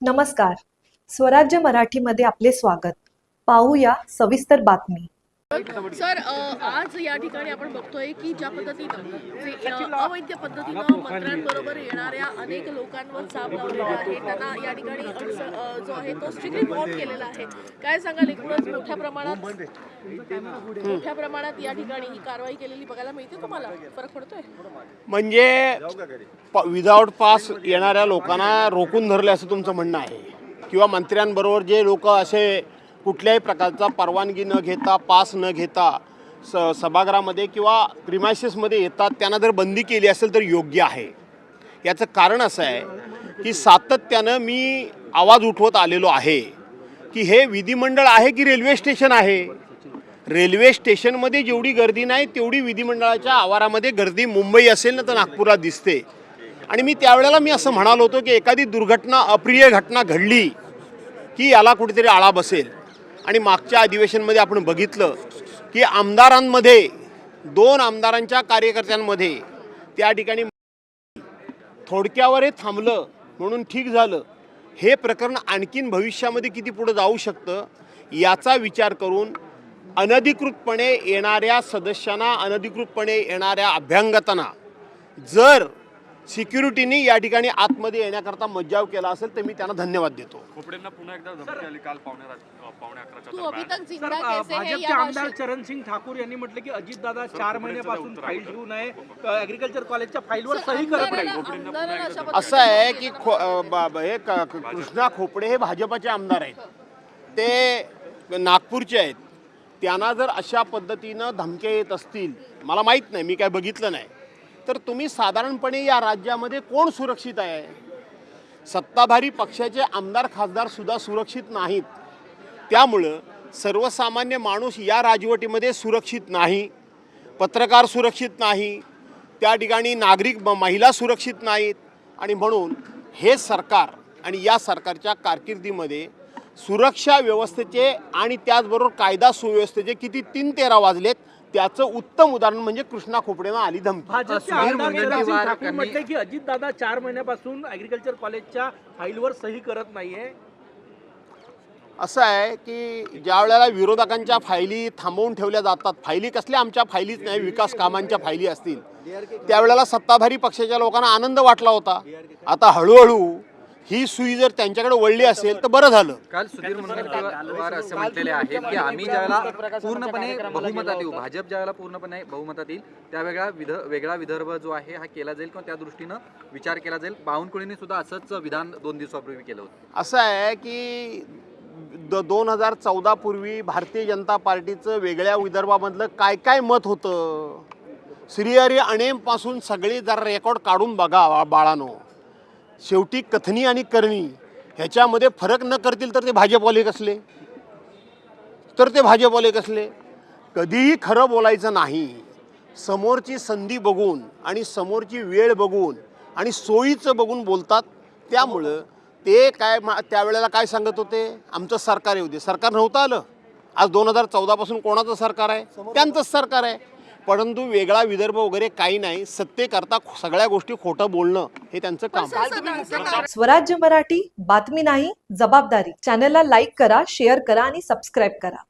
नमस्कार. स्वराज्य मराठीमध्ये आपले स्वागत. पाहूया सविस्तर बातमी. सर, आज या ठिकाणी आपण बघतोय की ज्या पद्धतीनं जे अवैध पद्धतीनं मंत्र्यांबरोबर येणाऱ्या अनेक लोकांवर चाप लावलेला आहे, त्यांना या ठिकाणी जो आहे तो स्ट्रिक्टली बॉम्ब केलेला आहे. काय सांगाल, एकूणच मोठ्या प्रमाणात या ठिकाणी ही कारवाई केलेली बघायला मिळते, तुम्हाला फरक पडतोय? म्हणजे विदाउट पास येणाऱ्या लोकांना रोखून धरले असं तुमचं म्हणणं आहे, किंवा मंत्र्यांबरोबर जे लोक असे कुठल्याही प्रकारचा परवानगी न घेता, पास न घेता सभागृहामध्ये किंवा प्रिमायसेसमध्ये येतात, त्यांना जर बंदी केली असेल तर योग्य आहे. याचं कारण असं आहे की सातत्यानं मी आवाज उठवत आलेलो आहे की हे विधिमंडळ आहे की रेल्वे स्टेशन आहे. रेल्वे स्टेशनमध्ये जेवढी गर्दी नाही तेवढी विधिमंडळाच्या आवारामध्ये गर्दी मुंबई असेल ना तर नागपूरला दिसते. आणि मी त्यावेळेला असं म्हणालो होतो की एखादी दुर्घटना, अप्रिय घटना घडली की याला कुठेतरी आळा बसेल. आणि मागच्या अधिवेशनमध्ये आपण बघितलं की आमदारांमध्ये, 2 आमदारांच्या कार्यकर्त्यांमध्ये त्या ठिकाणी थोडक्यावर हे थांबलं म्हणून ठीक झालं. हे प्रकरण आणखीन भविष्यामध्ये किती पुढे जाऊ शकतं याचा विचार करून अनधिकृतपणे येणाऱ्या सदस्यांना, अनधिकृतपणे येणाऱ्या अभ्यंगतांना जर सिक्युरिटीने या ठिकाणी आतमध्ये येण्याकरता मज्जाव केला असेल तर मी त्यांना धन्यवाद देतो. खोपडेंना पुन्हा एकदा धमकी आली काल पावणे 11च्या भाजपचे आमदार चरणसिंग ठाकूर यांनी म्हटलं की अजितदादा 4 महिन्यापासून फाईल ठेवू नये, ऍग्रिकल्चर कॉलेजच्या फाईलवर सही करत नाही. असं आहे की हे कृष्णा खोपडे हे भाजपचे आमदार आहेत, ते नागपूरचे आहेत. त्यांना जर अशा पद्धतीनं धमक्या येत असतील, मला माहीत नाही, मी काय बघितलं नाही, तर तुम्ही साधारणपणे या राज्यामध्ये कोण सुरक्षित आहे? सत्ताधारी पक्षाचे आमदार खासदार सुद्धा सुरक्षित नाहीत. त्यामुळं सर्वसामान्य माणूस या राजवटीमध्ये सुरक्षित नाही, पत्रकार सुरक्षित नाही, त्या ठिकाणी नागरिक महिला सुरक्षित नाहीत. आणि म्हणून हे सरकार आणि या सरकारच्या कारकिर्दीमध्ये सुरक्षा व्यवस्थेचे आणि त्याचबरोबर कायदा सुव्यवस्थेचे किती 3-13 वाजलेत त्याचं उत्तम उदाहरण म्हणजे कृष्णा खोपडेनं आली धमकी. म्हटले की अजितदादा 4 महिन्यापासून ऍग्रिकल्चर कॉलेजच्या फाईलवर सही करत नाहीये. असं आहे की ज्या वेळेला विरोधकांच्या फायली थांबवून ठेवल्या जातात, फायली कसल्या आमच्या फायलीच नाही, विकास कामांच्या फायली असतील, त्यावेळेला सत्ताधारी पक्षाच्या लोकांना आनंद वाटला होता. आता हळूहळू ही सुई जर त्यांच्याकडे वळली असेल तर बरं झालं. काल सुधीर मुनगंटीवार असे म्हटलेले आहेत की आम्ही ज्यावेळेला पूर्णपणे बहुमतात येऊ, भाजप ज्यावेळेला पूर्णपणे बहुमतात येईल त्यावेळेला वेगळा विदर्भ जो आहे हा केला जाईल किंवा त्या दृष्टीनं विचार केला जाईल. बावनकुळेंनी सुद्धा असंच विधान 2 दिवसापूर्वी केलं होतं. असं आहे की 2014 पूर्वी भारतीय जनता पार्टीचं वेगळ्या विदर्भामधलं काय काय मत होतं, श्रीहरी अणेमपासून सगळी जरा रेकॉर्ड काढून बघा बाळानो. शेवटी कथनी आणि करणी ह्याच्यामध्ये फरक न करतील तर ते भाजपवाले कसले? कधीही खरं बोलायचं नाही. समोरची संधी बघून आणि समोरची वेळ बघून आणि सोयीचं बघून बोलतात. त्यामुळं ते काय त्यावेळेला काय सांगत होते, आमचं सरकार येऊ दे. सरकार नव्हतं आलं. आज 2014 पासून कोणाचं सरकार आहे? त्यांचंच सरकार आहे. परंतु वेगळा विदर्भ वगैरे काही नाही. सत्तेकरता सगळ्या गोष्टी खोटं बोलणं हे त्यांचं काम. स्वराज्य मराठी, बातमी नाही जबाबदारी. चॅनलला लाईक करा, शेअर करा आणि सबस्क्राईब करा.